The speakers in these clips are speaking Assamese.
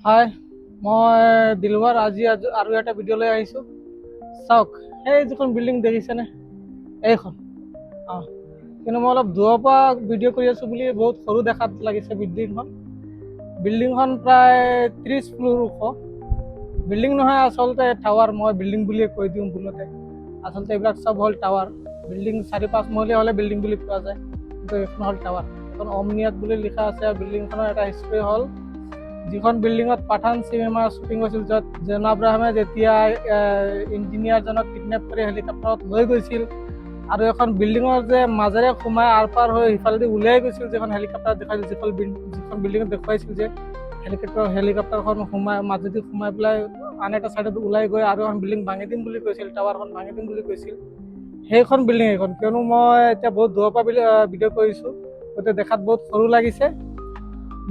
হাই, মই দিলৱাৰ আৰু এটা ভিডিঅ'লৈ আহিছোঁ। চাওক, সেই যিখন বিল্ডিং দেখিছেনে, এইখন। অঁ, কিন্তু মই অলপ দূৰৰ পৰা ভিডিঅ' কৰি আছোঁ বুলি বহুত সৰু দেখাত লাগিছে বিল্ডিংখন। বিল্ডিংখন প্ৰায় 30 ফ্ল'ৰ ওখ। বিল্ডিং নহয়, আচলতে টাৱাৰ। মই বিল্ডিং বুলিয়ে কৈ দিওঁ ভুলতে। আচলতে এইবিলাক চব হ'ল টাৱাৰ। বিল্ডিং 4-5 মহলীয়া হ'লে বিল্ডিং বুলি কোৱা যায়, কিন্তু এইখন হ'ল টাৱাৰ। এখন অমনিয়াত বুলি লিখা আছে। আৰু বিল্ডিংখনৰ এটা হিষ্ট্ৰী হ'ল, যিখন বিল্ডিঙত পাঠান চিনেমাৰ শ্বুটিং হৈছিল, য'ত জন আব্ৰাহামে যেতিয়া ইঞ্জিনিয়াৰজনক কিডনেপ কৰি হেলিকপ্টাৰত লৈ গৈছিল, আৰু এখন বিল্ডিঙৰ যে মাজেৰে সোমাই আৰ পাৰ হৈ সিফালেদি উলিয়াই গৈছিল, যিখন হেলিকপ্টাৰ দেখাইছিল, যিখন বিল্ডিঙত দেখুৱাইছিল যে হেলিকপ্টাৰখন মাজেদি সোমাই পেলাই আন এটা ছাইডত ওলাই গৈ আৰু এখন বিল্ডিং ভাঙি দিম বুলি কৈছিল, টাৱাৰখন ভাঙি দিম বুলি কৈছিল। সেইখন বিল্ডিং এইখন। কিয়নো মই এতিয়া বহুত দূৰৰ পৰা ভিডিঅ' কৰিছোঁ, গতিকে দেখাত বহুত সৰু লাগিছে।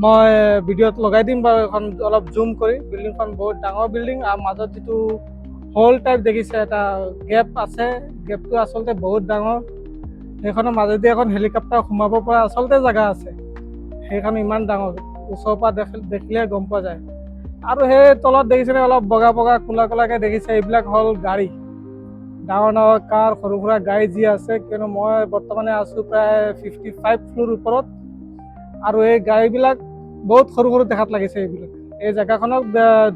মই ভিডিঅ'ত লগাই দিম বাৰু, এখন অলপ জুম কৰি। বিল্ডিংখন বহুত ডাঙৰ বিল্ডিং, আৰু মাজত যিটো হল টাইপ দেখিছে, এটা গেপ আছে। গেপটো আচলতে বহুত ডাঙৰ। সেইখনৰ মাজেদি এখন হেলিকপ্টাৰ সোমাব পৰা আচলতে জেগা আছে। সেইখন ইমান ডাঙৰ, ওচৰৰ পৰা দেখিলে গম পোৱা যায়। আৰু সেই তলত দেখিছেনে, অলপ বগা বগা কোলা কোলাকৈ দেখিছে, এইবিলাক হ'ল গাড়ী। ডাঙৰ ডাঙৰ কাৰ, সৰু সুৰা গাড়ী যি আছে। কিয়নো মই বৰ্তমানে আছোঁ প্ৰায় 55 ফ্ল'ৰ ওপৰত, আৰু এই গাড়ীবিলাক বহুত সৰু সৰু দেখাত লাগিছে। এই জেগাখনক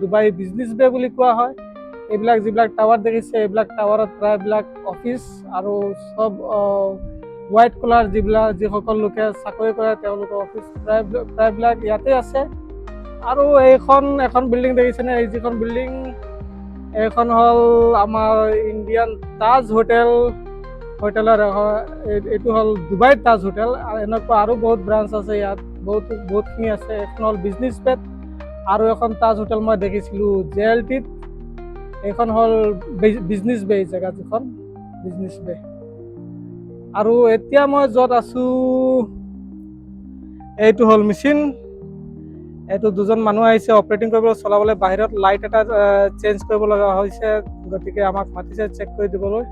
ডুবাই বিজনেছ বে বুলি কোৱা হয়। এইবিলাক যিবিলাক টাৱাৰ দেখিছে, এইবিলাক টাৱাৰত প্ৰায়বিলাক অফিচ, আৰু চব হোৱাইট কালাৰ যিসকল লোকে চাকৰি কৰে, তেওঁলোকৰ অফিচ প্ৰায়বিলাক ইয়াতে আছে। আৰু এখন বিল্ডিং দেখিছেনে, এই যিখন বিল্ডিং, এইখন হ'ল আমাৰ ইণ্ডিয়ান তাজ হোটেলৰ এইটো হ'ল ডুবাই তাজ হোটেল। আৰু এনেকুৱা আৰু বহুত ব্ৰাঞ্চ আছে ইয়াত, বহুতখিনি আছে। এখন হ'ল বিজনেছ বেত, আৰু এখন তাজ হোটেল মই দেখিছিলোঁ JLTত। এইখন হ'ল বিজনেছ বে, জেগা যিখন বিজনেছ বে। আৰু এতিয়া মই য'ত আছোঁ, এইটো হ'ল মেচিন। এইটো দুজন মানুহ আহিছে অপাৰেটিং কৰিবলৈ, চলাবলৈ। বাহিৰত লাইট এটা চেঞ্জ কৰিব লগা হৈছে, গতিকে আমাক মাতিছে চেক কৰি দিবলৈ।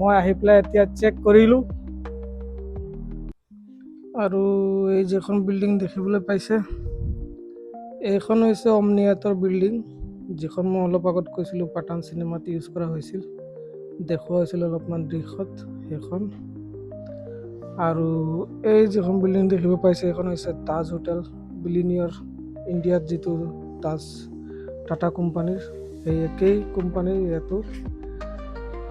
মই আহি পেলাই এতিয়া চেক কৰিলোঁ। আৰু এই যিখন বিল্ডিং দেখিবলৈ পাইছে, এইখন হৈছে অমনিয়াতৰ বিল্ডিং, যিখন মই অলপ আগত কৈছিলোঁ পাঠান চিনেমাত ইউজ কৰা হৈছিল, দেখুওৱা হৈছিল অলপমান দৃশ্যত, সেইখন। আৰু এই যিখন বিল্ডিং দেখিব পাইছে, এইখন হৈছে তাজ হোটেল, বিলিনিয়ৰ ইণ্ডিয়াত যিটো তাজ টাটা কোম্পানীৰ, সেই একেই কোম্পানীৰ ইয়াতো।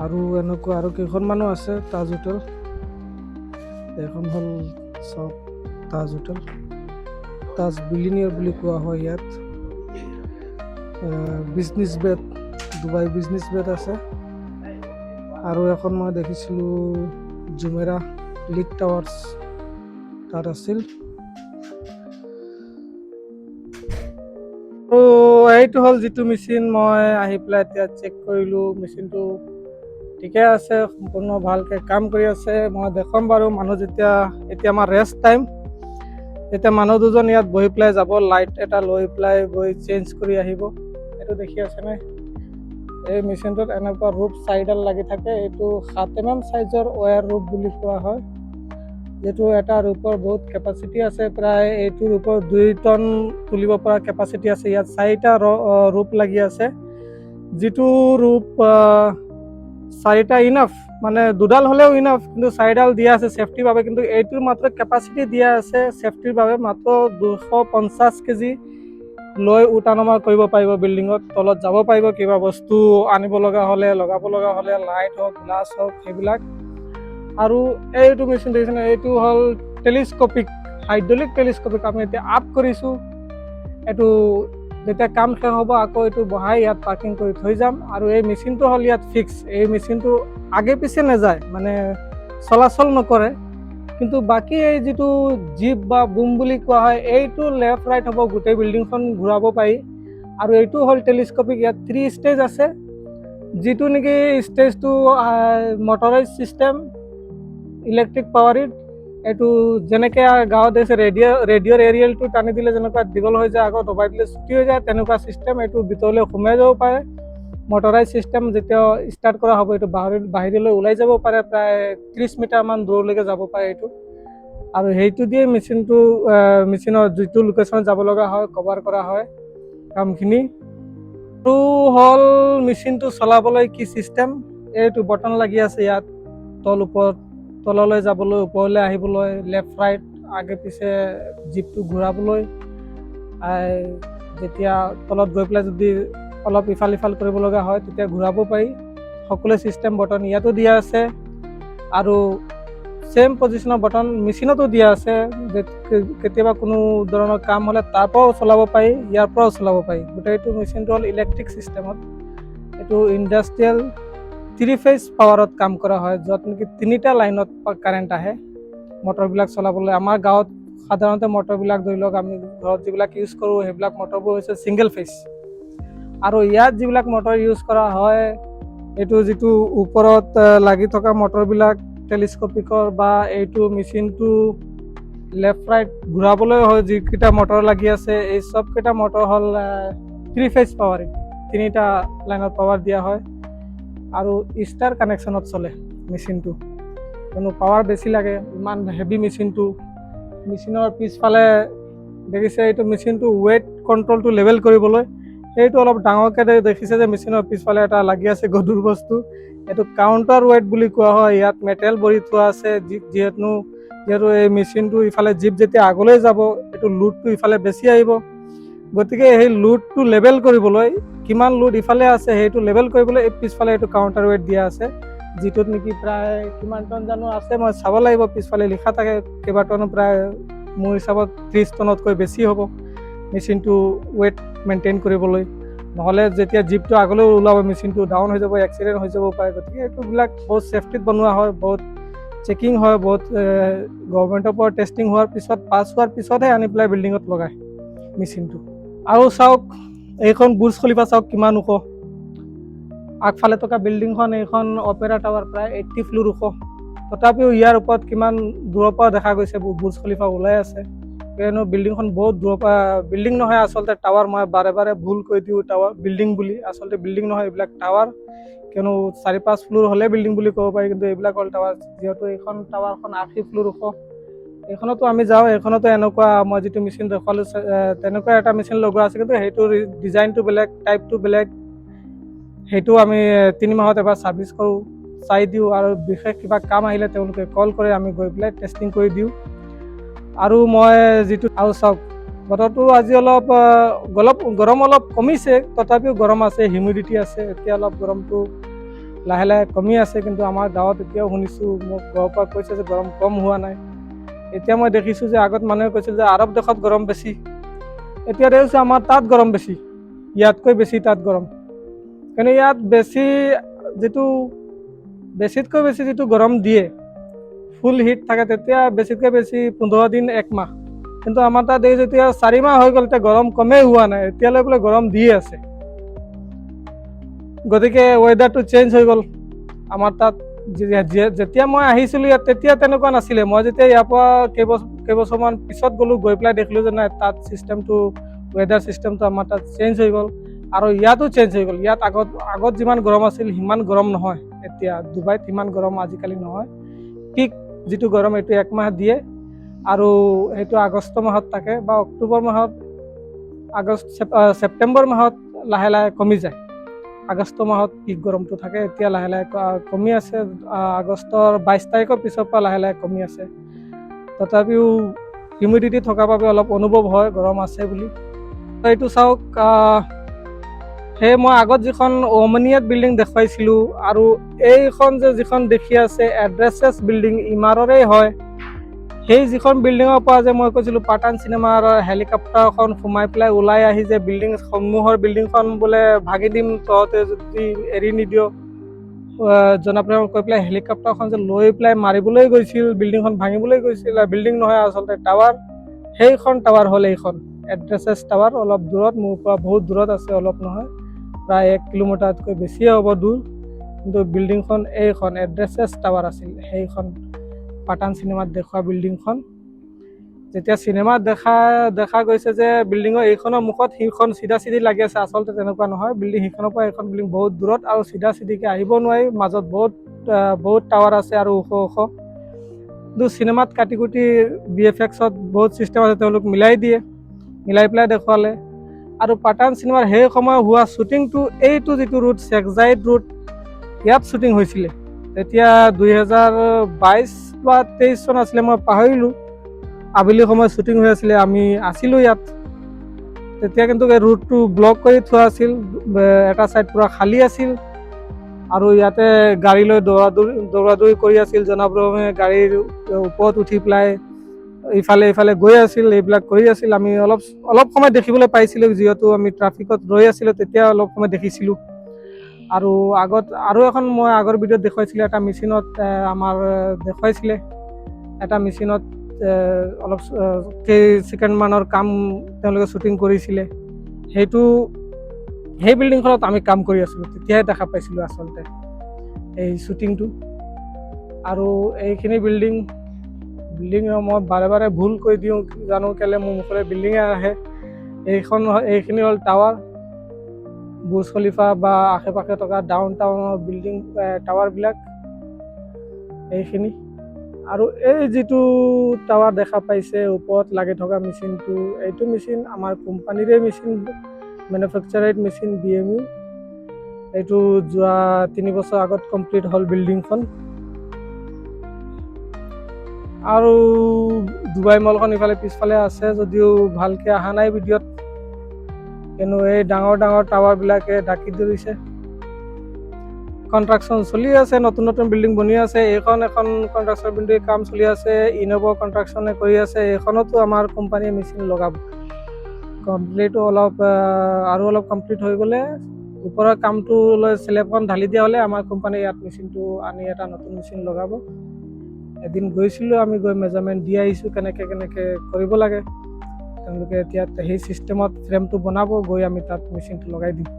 আৰু এনেকুৱা আৰু কেইখনমানো আছে তাজ হোটেল। এইখন হ'ল চব তাজ হোটেল, তাজ বিলিনিয়ৰ বুলি কোৱা হয় ইয়াত। বিজনেছ বেত, ডুবাই বিজনেছ বেত আছে। আৰু এখন মই দেখিছিলোঁ জুমেৰা লিক টাৱাৰ্ছ, তাত আছিল। এইটো হ'ল যিটো মেচিন, মই আহি পেলাই এতিয়া চেক কৰিলোঁ। মেচিনটো ঠিকে আছে, সম্পূৰ্ণ ভালকৈ কাম কৰি আছে। মই দেখুৱাম বাৰু মানুহ এতিয়া আমাৰ ৰেষ্ট টাইম। এতিয়া মানুহ দুজন ইয়াত বহি পেলাই যাব, লাইট এটা লৈ পেলাই গৈ চেঞ্জ কৰি আহিব। এইটো দেখি আছেনে, এই মেচিনটোত এনেকুৱা ৰূপ 4ডাল লাগি থাকে। এইটো 7 mm চাইজৰ ৱায়াৰ ৰূপ বুলি কোৱা হয়, যিটো এটা ৰূপৰ বহুত কেপাচিটি আছে। প্ৰায় এইটোৰ ওপৰত 2 টন তুলিব পৰা কেপাচিটি আছে। ইয়াত 4টা ৰূপ লাগি আছে, যিটো ৰূপ 4টা ইনাফ, মানে 2ডাল হ'লেও ইনাফ, কিন্তু 4ডাল দিয়া আছে ছেফটিৰ বাবে। কিন্তু এইটোৰ মাত্ৰ কেপাচিটি দিয়া আছে ছেফটিৰ বাবে মাত্ৰ 250 কেজি লৈ উঠা নমা কৰিব পাৰিব। বিল্ডিঙত তলত যাব পাৰিব, কিবা বস্তু আনিব লগা হ'লে, লগাব লগা হ'লে, লাইট হওক, গ্লাছ হওক, সেইবিলাক। আৰু এইটো মেচিন দেখিছেনে, এইটো হ'ল টেলিস্কোপিক, হাইড্ৰলিক টেলিস্কোপিক। আমি এতিয়া আপ কৰিছোঁ, এইটো যেতিয়া কাম শেষ হ'ব আকৌ এইটো বহাই ইয়াত পাৰ্কিং কৰি থৈ যাম। আৰু এই মেচিনটো হ'ল ইয়াত ফিক্স। এই মেচিনটো আগে পিছে নাযায়, মানে চলাচল নকৰে। কিন্তু বাকী এই যিটো জিপ বা বুম বুলি কোৱা হয়, এইটো লেফ্ট ৰাইট হ'ব, গোটেই বিল্ডিংখন ঘূৰাব পাৰি। আৰু এইটো হ'ল টেলিস্কোপিক। ইয়াত 3 ষ্টেজ আছে, যিটো নেকি ষ্টেজটো মটৰাইজ ছিষ্টেম, ইলেক্ট্ৰিক পাৱাৰিড। এইটো যেনেকৈ গাঁৱত আছে, ৰেডিঅ'ৰ এৰিয়েলটো টানি দিলে যেনেকুৱা দীঘল হৈ যায়, আকৌ দবাই দিলে ছুটি হৈ যায়, তেনেকুৱা ছিষ্টেম। এইটো ভিতৰলৈ সোমাই যাব পাৰে, মটৰাইজ ছিষ্টেম। যেতিয়া ষ্টাৰ্ট কৰা হ'ব, এইটো বাহিৰলৈ ওলাই যাব পাৰে, প্ৰায় 30 মিটাৰমান দূৰলৈকে যাব পাৰে এইটো। আৰু সেইটো দিয়ে মেচিনৰ যিটো লোকেশ্যনত যাব লগা হয় কভাৰ কৰা হয়। কামখিনি। আৰু হ'ল মেচিনটো চলাবলৈ কি চিষ্টেম, এইটো বটন লাগি আছে ইয়াত, তললৈ যাবলৈ, ওপৰলৈ আহিবলৈ, লেফ্ট ৰাইট আগে পিছে জিপটো ঘূৰাবলৈ, যেতিয়া তলত গৈ পেলাই যদি অলপ ইফাল সিফাল কৰিব লগা হয় তেতিয়া ঘূৰাব পাৰি। সকলো চিষ্টেম বটন ইয়াতো দিয়া আছে, আৰু চেম পজিশ্যনৰ বটন মেচিনতো দিয়া আছে। কেতিয়াবা কোনো ধৰণৰ কাম হ'লে তাৰ পৰাও চলাব পাৰি, ইয়াৰ পৰাও চলাব পাৰি। গোটেইটো মেচিনটো হ'ল ইলেক্ট্ৰিক চিষ্টেমত। এইটো ইণ্ডাষ্ট্ৰিয়েল 3 ফেজ পাৱাৰত কাম কৰা হয়, য'ত নেকি 3টা লাইনত কাৰেণ্ট আহে মটৰবিলাক চলাবলৈ। আমাৰ গাঁৱত সাধাৰণতে মটৰবিলাক ধৰি লওক আমি ঘৰত যিবিলাক ইউজ কৰোঁ সেইবিলাক মটৰবোৰ হৈছে ছিংগল ফেজ, আৰু ইয়াত যিবিলাক মটৰ ইউজ কৰা হয় এইটো যিটো ওপৰত লাগি থকা মটৰবিলাক টেলিস্কোপিকৰ, বা এইটো মেচিনটো লেফ্ট ৰাইট ঘূৰাবলৈ হয় যিকেইটা মটৰ লাগি আছে, এই চবকেইটা মটৰ হ'ল 3 ফেজ পাৱাৰিং, 3টা লাইনত পাৱাৰ দিয়া হয়। আৰু ষ্টাৰ কানেকশ্যনত চলে মেচিনটো, কিয়নো পাৱাৰ বেছি লাগে, ইমান হেভি মেচিনটো। মেচিনৰ পিছফালে দেখিছে এইটো মেচিনটো ৱেইট কণ্ট্ৰলটো লেভেল কৰিবলৈ, সেইটো অলপ ডাঙৰকৈ দেখিছে যে মেচিনৰ পিছফালে এটা লাগি আছে গধুৰ বস্তু, এইটো কাউণ্টাৰ ৱেইট বুলি কোৱা হয়। ইয়াত মেটেল ভৰি থোৱা আছে, যিহেতু এই মেচিনটো ইফালে জীপ যেতিয়া আগলৈ যাব এইটো লোডটো ইফালে বেছি আহিব, গতিকে সেই লোডটো লেভেল কৰিবলৈ, কিমান লোড ইফালে আছে সেইটো লেভেল কৰিবলৈ এই পিছফালে এইটো কাউণ্টাৰ ৱেইট দিয়া আছে, যিটোত নেকি প্ৰায় কিমান টন জানো আছে, মই চাব লাগিব, পিছফালে লিখা থাকে কেইবাটনো, প্ৰায় মোৰ হিচাপত 30 টনতকৈ বেছি হ'ব মেচিনটো ৱেইট মেইনটেইন কৰিবলৈ। নহ'লে যেতিয়া জীপটো আগলৈ ওলাব মেচিনটো ডাউন হৈ যাব, এক্সিডেণ্ট হৈ যাব পাৰে। গতিকে এইটোবিলাক বহুত ছেফটিত বনোৱা হয়, বহুত চেকিং হয়, বহুত গভৰ্ণমেণ্টৰ পৰা টেষ্টিং হোৱাৰ পিছত, পাছ হোৱাৰ পিছতহে আনি পেলাই বিল্ডিঙত লগায় মেচিনটো। আৰু চাওক এইখন বুৰ্জ খলিফা চাওক কিমান ওখ, আগফালে থকা বিল্ডিংখন এইখন অপেৰা টাৱাৰ প্ৰায় 80 ফ্ল'ৰ ওখ, তথাপিও ইয়াৰ ওপৰত কিমান দূৰৰ পৰা দেখা গৈছে বুৰ্জ খলিফা ওলাই আছে। কিয়নো বিল্ডিংখন বহুত দূৰৰ পৰা, বিল্ডিং নহয় আচলতে টাৱাৰ, মই বাৰে বাৰে ভুল কৈ দিওঁ টাৱাৰ বিল্ডিং বুলি, আচলতে বিল্ডিং নহয় এইবিলাক টাৱাৰ, কিয়নো 4-5 ফ্ল'ৰ হ'লে বিল্ডিং বুলি ক'ব পাৰি, কিন্তু এইবিলাক হ'ল টাৱাৰ। যিহেতু এইখন টাৱাৰখন 80 ফ্ল'ৰ ওখ, এইখনতো আমি যাওঁ, এইখনতো এনেকুৱা মই যিটো মেচিন দেখুৱালোঁ তেনেকুৱা এটা মেচিন লগোৱা আছে, কিন্তু সেইটো ডিজাইনটো বেলেগ, টাইপটো বেলেগ। সেইটো আমি 3 মাহত এবাৰ ছাৰ্ভিচ কৰোঁ, চাই দিওঁ, আৰু বিশেষ কিবা কাম আহিলে তেওঁলোকে কল কৰে, আমি গৈ পেলাই টেষ্টিং কৰি দিওঁ। আৰু মই যিটো আৰু চাওক বতৰটো আজি অলপ গৰম অলপ কমিছে, তথাপিও গৰম আছে, হিউমিডিটি আছে। এতিয়া অলপ গৰমটো লাহে লাহে কমি আছে, কিন্তু আমাৰ গাঁৱত এতিয়াও শুনিছোঁ, মোক ঘৰৰ পৰা কৈছে যে গৰম কম হোৱা নাই। এতিয়া মই দেখিছোঁ যে আগত মানুহে কৈছিল যে আৰৱ দেশত গৰম বেছি, এতিয়া দেখিছোঁ আমাৰ তাত গৰম বেছি, ইয়াতকৈ বেছি তাত গৰম। কিন্তু ইয়াত বেছিতকৈ বেছি যিটো গৰম দিয়ে, ফুল হিট থাকে, তেতিয়া বেছিতকৈ বেছি 15 দিন 1 মাহ, কিন্তু আমাৰ তাত এই যেতিয়া 4 মাহ হৈ গ'ল এতিয়া গৰম কমেই হোৱা নাই, এতিয়ালৈ বোলে গৰম দিয়ে আছে। গতিকে ৱেডাৰটো চেঞ্জ হৈ গ'ল আমাৰ তাত। যেতিয়া মই আহিছিলোঁ ইয়াত তেতিয়া তেনেকুৱা নাছিলে, মই যেতিয়া ইয়াৰ পৰা কেইবছৰমান পিছত গ'লোঁ, গৈ পেলাই দেখিলোঁ যে নাই, তাত চিষ্টেমটো, ৱেডাৰ চিষ্টেমটো আমাৰ তাত চেঞ্জ হৈ গ'ল, আৰু ইয়াতো চেঞ্জ হৈ গ'ল। ইয়াত আগত যিমান গৰম আছিল সিমান গৰম নহয় এতিয়া, ডুবাইত সিমান গৰম আজিকালি নহয়। পিক যিটো গৰম এইটো 1 মাহ দিয়ে, আৰু সেইটো আগষ্ট মাহত থাকে, বা অক্টোবৰ মাহত, ছেপ্টেম্বৰ মাহত লাহে লাহে কমি যায়। আগষ্ট মাহত পিক গৰমটো থাকে, এতিয়া লাহে লাহে কমি আছে, আগষ্টৰ 22 তাৰিখৰ পিছৰ পৰা লাহে লাহে কমি আছে। তথাপিও হিউমিডিটি থকাৰ বাবে অলপ অনুভৱ হয় গৰম আছে বুলি। এইটো চাওক, সেই মই আগত যিখন ওমনিয়াত বিল্ডিং দেখুৱাইছিলোঁ, আৰু এইখন যিখন দেখি আছে এড্ৰেছেছ বিল্ডিং ইমাৰৰে হয়, সেই যিখন বিল্ডিঙৰ পৰা যে মই কৈছিলোঁ পাঠান চিনেমাৰ হেলিকপ্টাৰখন সোমাই পেলাই ওলাই আহি যে সন্মুখৰ বিল্ডিংখন বোলে ভাঙি দিম তহঁতে যদি এৰি নিদিয়, জনপ্ৰেৰণ কৈ পেলাই হেলিকপ্টাৰখন যে লৈ পেলাই মাৰিবলৈ গৈছিল, বিল্ডিংখন ভাঙিবলৈ গৈছিল, বিল্ডিং নহয় আচলতে টাৱাৰ, সেইখন টাৱাৰ হ'ল এইখন এড্ৰেছেছ টাৱাৰ। অলপ দূৰত, মোৰ পৰা বহুত দূৰত আছে, অলপ নহয়, প্ৰায় 1 কিলোমিটাৰতকৈ বেছিয়ে হ'ব দূৰ, কিন্তু বিল্ডিংখন এইখন এড্ৰেছেছ টাৱাৰ আছিল, সেইখন পাঠান চিনেমাত দেখুওৱা বিল্ডিংখন। যেতিয়া চিনেমাত দেখা গৈছে যে বিল্ডিঙৰ এইখনৰ মুখত সিখন চিধা চিধি লাগি আছে, আচলতে তেনেকুৱা নহয়, বিল্ডিং সিখনৰ পৰা এইখন বিল্ডিং বহুত দূৰত, আৰু চিধা চিধিকৈ আহিব নোৱাৰি, মাজত বহুত টাৱাৰ আছে আৰু ওখ ওখ। কিন্তু চিনেমাত কাটি কুটি VFXত বহুত ছিষ্টেম আছে, তেওঁলোক মিলাই দিয়ে, মিলাই পেলাই দেখুৱালে। আৰু পাঠান চিনেমাৰ সেই সময় হোৱা শ্বুটিংটো এইটো যিটো ৰোড শেখজাইড ৰোড ইয়াত শ্বুটিং হৈছিলে। তেতিয়া 2022 বা 23 চন আছিলে, মই পাহৰিলোঁ। আবেলি সময়ত শ্বুটিং হৈ আছিলে, আমি আছিলোঁ ইয়াত। তেতিয়া কিন্তু এই ৰোডটো ব্লক কৰি থোৱা আছিল, এটা ছাইড পূৰা খালী আছিল আৰু ইয়াতে গাড়ী লৈ দৌৰা দৌৰি কৰি আছিল। জনাব গাড়ীৰ ওপৰত উঠি পেলাই ইফালে ইফালে গৈ আছিল, এইবিলাক কৰি আছিল। আমি অলপ সময় দেখিবলৈ পাইছিলোঁ, যিহেতু আমি ট্ৰাফিকত ৰৈ আছিলোঁ, তেতিয়া অলপ সময় দেখিছিলোঁ। আৰু আগত আৰু এখন মই আগৰ ভিডিঅ'ত দেখুৱাইছিলোঁ, এটা মেচিনত আমাৰ দেখুৱাইছিলে, এটা মেচিনত অলপ কেইছেকেণ্ডমানৰ কাম তেওঁলোকে শ্বুটিং কৰিছিলে। সেই বিল্ডিংখনত আমি কাম কৰি আছিলোঁ, তেতিয়াহে দেখা পাইছিলোঁ আচলতে এই শ্বুটিংটো। আৰু এইখিনি বিল্ডিং মই বাৰে বাৰে ভুল কৈ দিওঁ, জানো কেলে মোৰ মুখলৈ বিল্ডিঙে আহে। এইখিনি হ'ল টাৱাৰ, বুৰ্জ খলিফা বা আশে পাশে থকা ডাউন টাউনৰ বিল্ডিং টাৱাৰবিলাক এইখিনি। আৰু এই যিটো টাৱাৰ দেখা পাইছে ওপৰত লাগি থকা মেচিনটো, এইটো মেচিন আমাৰ কোম্পানীৰে মেচিন, মেনুফেকচাৰেড মেচিন BMU। এইটো যোৱা 3 বছৰ আগত কমপ্লিট হ'ল বিল্ডিংখন। আৰু ডুবাই মলখন ইফালে পিছফালে আছে, যদিও ভালকৈ অহা নাই ভিডিঅ'ত, কিন্তু এই ডাঙৰ ডাঙৰ টাৱাৰবিলাকে ঢাকি ধৰিছে। কনষ্ট্ৰাকশ্যন চলি আছে, নতুন নতুন বিল্ডিং বনি আছে। এখন কনষ্ট্ৰাকশ্যন বিল্ডিং কাম চলি আছে, ইন'ভা কনষ্ট্ৰাকশ্যনে কৰি আছে। এইখনতো আমাৰ কোম্পানীয়ে মেচিন লগাব। কমপ্লিটো আৰু অলপ কমপ্লিট হৈ গ'লে, ওপৰৰ কামটো লৈ স্লেবখন ঢালি দিয়া হ'লে আমাৰ কোম্পানীয়ে ইয়াত মেচিনটো আনি এটা নতুন মেচিন লগাব। এদিন গৈছিলোঁ, আমি গৈ মেজাৰমেণ্ট দি আহিছোঁ কেনেকৈ কৰিব লাগে। তেওঁলোকে এতিয়া সেই ছিষ্টেমত ফ্ৰেমটো বনাব, গৈ আমি তাত মেচিনটো লগাই দিম।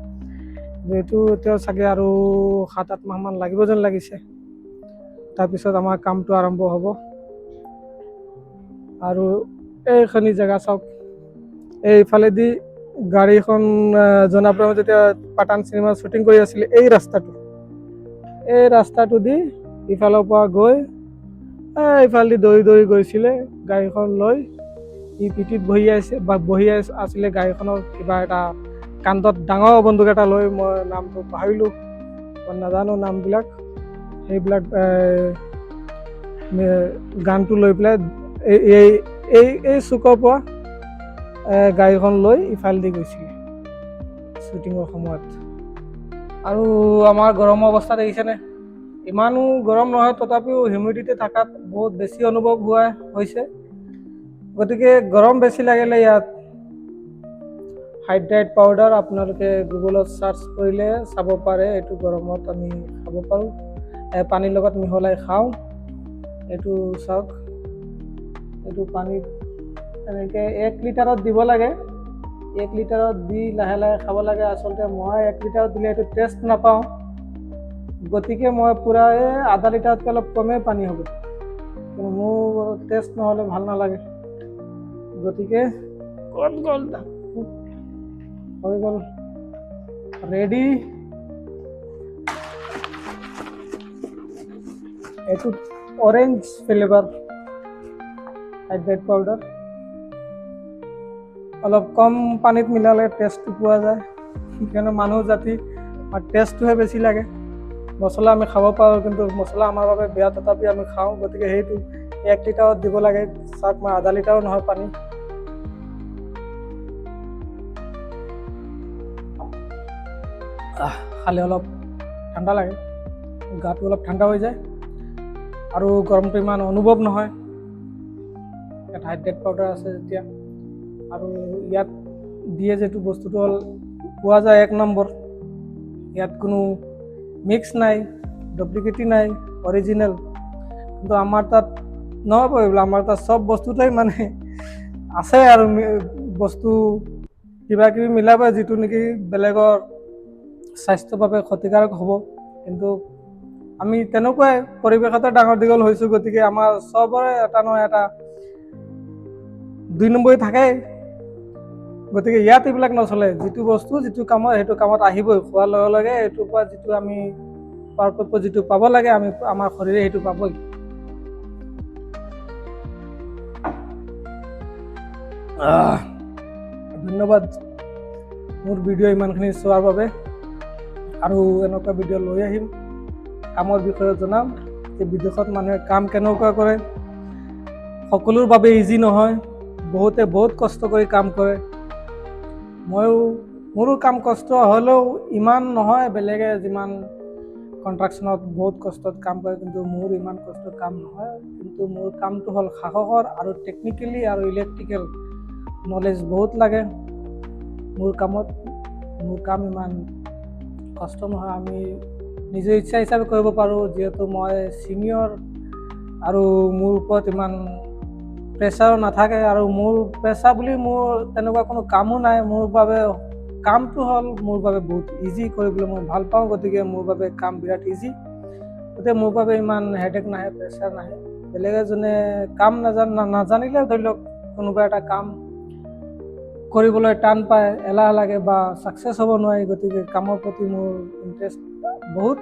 এইটো এতিয়া চাগে আৰু 7-8 মাহমান লাগিব যেন লাগিছে, তাৰপিছত আমাৰ কামটো আৰম্ভ হ'ব। আৰু এইখিনি জেগা চাওক, এইফালেদি গাড়ীখন জনাপ্ৰমে যেতিয়া পাঠান চিনেমা শ্বুটিং কৰি আছিলে, এই ৰাস্তাটো দি ইফালৰ পৰা গৈ ইফালেদি দৌৰি দৌৰি গৈছিলে গাড়ীখন লৈ। পিঠিত বহি আছিলে গাড়ীখনৰ, কিবা এটা কান্ধত ডাঙৰ বন্দুক এটা লৈ, মই নামটো পাহৰিলোঁ, মই নাজানো নামবিলাক। সেইবিলাক গানটো লৈ পেলাই এই চুকৰ পৰা গাড়ীখন লৈ ইফালেদি গৈছিলে শ্বুটিঙৰ সময়ত। আৰু আমাৰ গৰমৰ অৱস্থা দেখিছেনে? ইমানো গৰম নহয়, তথাপিও হিউমিডিটি থকাত বহুত বেছি অনুভৱ হৈছে। গতিকে গৰম বেছি লাগিলে ইয়াত হাইড্ৰেট পাউডাৰ আপোনালোকে গুগলত চাৰ্চ কৰিলে চাব পাৰে। এইটো গৰমত আমি খাব পাৰোঁ, পানীৰ লগত মিহলাই খাওঁ। এইটো চাওক, এইটো পানীত এনেকৈ 1 লিটাৰত দিব লাগে। 1 লিটাৰত দি লাহে লাহে খাব লাগে। আচলতে মই 1 লিটাৰত দিলে এইটো টেষ্ট নাপাওঁ, গতিকে মই পূৰা আধা লিটাৰতকৈ অলপ কমেই পানী হ'ব, কিন্তু মোৰ টেষ্ট নহ'লে ভাল নালাগে। গতিকে হৈ গ'ল ৰেডি। এইটো অৰেঞ্জ ফ্লেভাৰ হাইড্ৰেট পাউডাৰ, অলপ কম পানীত মিলালে টেষ্টটো পোৱা যায়, কিয়নো মানুহ জাতি টেষ্টটোহে বেছি লাগে। মছলা আমি খাব পাৰোঁ, কিন্তু মছলা আমাৰ বাবে বেয়া, তথাপি আমি খাওঁ। গতিকে সেইটো 1 লিটাৰত দিব লাগে। চাওক, মই আধা লিটাৰো নহয় পানী। খালে অলপ ঠাণ্ডা লাগে, গাটো অলপ ঠাণ্ডা হৈ যায় আৰু গৰমটো ইমান অনুভৱ নহয়। ইয়াত হাইড্ৰেট পাউডাৰ আছে যেতিয়া, আৰু ইয়াত দিয়ে যিটো বস্তুটো হ'ল পোৱা যায় 1 নম্বৰ। ইয়াত কোনো মিক্স নাই, ডুপ্লিকেটি নাই, অৰিজিনেল। কিন্তু আমাৰ তাত নহ'ব এইবিলাক, আমাৰ তাত চব বস্তুতেই মানে আছে আৰু বস্তু কিবা কিবি মিলাব, যিটো নেকি বেলেগৰ স্বাস্থ্যৰ বাবে ক্ষতিকাৰক হ'ব। কিন্তু আমি তেনেকুৱাই পৰিৱেশতে ডাঙৰ দীঘল হৈছোঁ, গতিকে আমাৰ চবৰে এটা নহয় এটা 2 নম্বৰী থাকেই। গতিকে ইয়াত এইবিলাক নচলে, যিটো বস্তু যিটো কামত সেইটো কামত আহিবই। খোৱাৰ লগে লগে এইটোৰ পৰা যিটো আমি পাৰ্থক্য যিটো পাব লাগে, আমাৰ শৰীৰে সেইটো পাবই। ধন্যবাদ। মোৰ ভিডিঅ' ইমানখিনি চোৱাৰ বাবে আৰু এনেকুৱা ভিডিঅ' লৈ আহিম কামৰ বিষয়ে জনাম যে বিদেশত মানুহে কাম কেনেকুৱা কৰে সকলোৰ বাবে ইজি নহয় বহুতে বহুত কষ্ট কৰি কাম কৰে মোৰো কাম কষ্ট হ'লেও ইমান নহয় বেলেগে যিমান কন্ট্ৰাকশ্যনত বহুত কষ্টত কাম কৰে কিন্তু মোৰ ইমান কষ্টত কাম নহয় কিন্তু মোৰ কামটো হ'ল সাহসৰ আৰু টেকনিকেলি আৰু ইলেক্ট্ৰিকেল নলেজ বহুত লাগে মোৰ কাম ইমান কষ্ট নহয় আমি নিজৰ ইচ্ছা হিচাপে কৰিব পাৰোঁ যিহেতু মই ছিনিয়ৰ আৰু মোৰ ওপৰত ইমান প্ৰেছাৰো নাথাকে আৰু মোৰ প্ৰেছাৰ বুলি মোৰ তেনেকুৱা কোনো কামো নাই মোৰ বাবে কামটো হ'ল মোৰ বাবে বহুত ইজি কৰিবলৈ মই ভাল পাওঁ গতিকে মোৰ বাবে কাম বিৰাট ইজি গতিকে মোৰ বাবে ইমান হেডেক নাহে প্ৰেছাৰ নাহে বেলেগ এজনে কাম নাজানিলেও ধৰি লওক কোনোবা এটা কাম কৰিবলৈ টান পায় এলাহ লাগে বা ছাকচেছ হ'ব নোৱাৰি গতিকে কামৰ প্ৰতি মোৰ ইণ্টাৰেষ্ট বহুত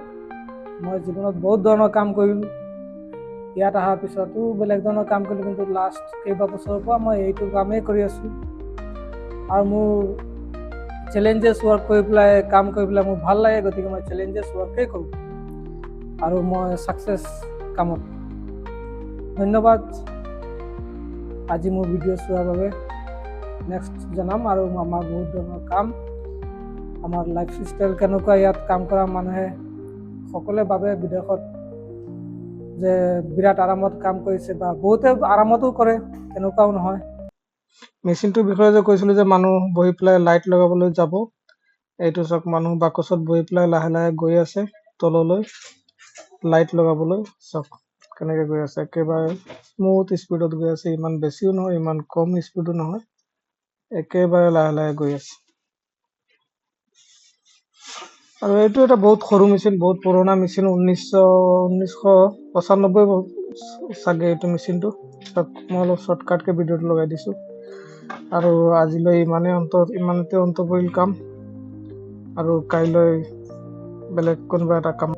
মই জীৱনত বহুত ধৰণৰ কাম কৰিলোঁ ইয়াত অহাৰ পিছতো বেলেগ ধৰণৰ কাম কৰিলোঁ কিন্তু লাষ্ট কেইবাবছৰৰ পৰা মই এইটো কামেই কৰি আছোঁ আৰু মোৰ চেলেঞ্জেছ ৱৰ্ক কৰি পেলাই কাম কৰি পেলাই মোৰ ভাল লাগে গতিকে মই চেলেঞ্জেছ ৱৰ্কেই কৰোঁ আৰু মই ছাকচেছ কামত ধন্যবাদ আজি মোৰ ভিডিঅ' চোৱাৰ বাবে নেক্সট জনাম আৰু আমাৰ বহুত ধৰণৰ কাম আমাৰ লাইফ ষ্টাইল কেনেকুৱা ইয়াত কাম কৰা মানুহে সকলোৱে ভাবে বিদেশত যে বিৰাট আৰামত কাম কৰিছে বা বহুতে আৰামতো কৰে তেনেকুৱাও নহয় মেচিনটোৰ বিষয়ে যে কৈছিলোঁ যে মানুহ বহি পেলাই লাইট লগাবলৈ যাব এইটো চাওক মানুহ বাকচত বহি পেলাই লাহে লাহে গৈ আছে তললৈ লাইট লগাবলৈ চাওক কেনেকৈ গৈ আছে একেবাৰে স্মুথ স্পীডত গৈ আছে ইমান বেছিও নহয় ইমান কম স্পীডো নহয় একেবাৰে লাহে লাহে গৈ আছে আৰু এইটো এটা বহুত সৰু মেচিন বহুত পুৰণা মেচিন 1995 চাগে এইটো মেচিনটো মই অলপ শ্বৰ্টকাটকৈ ভিডিঅ'টো লগাই দিছোঁ আৰু আজিলৈ ইমানতে অন্ত পৰিল কাম আৰু কাইলৈ বেলেগ কোনোবা এটা কাম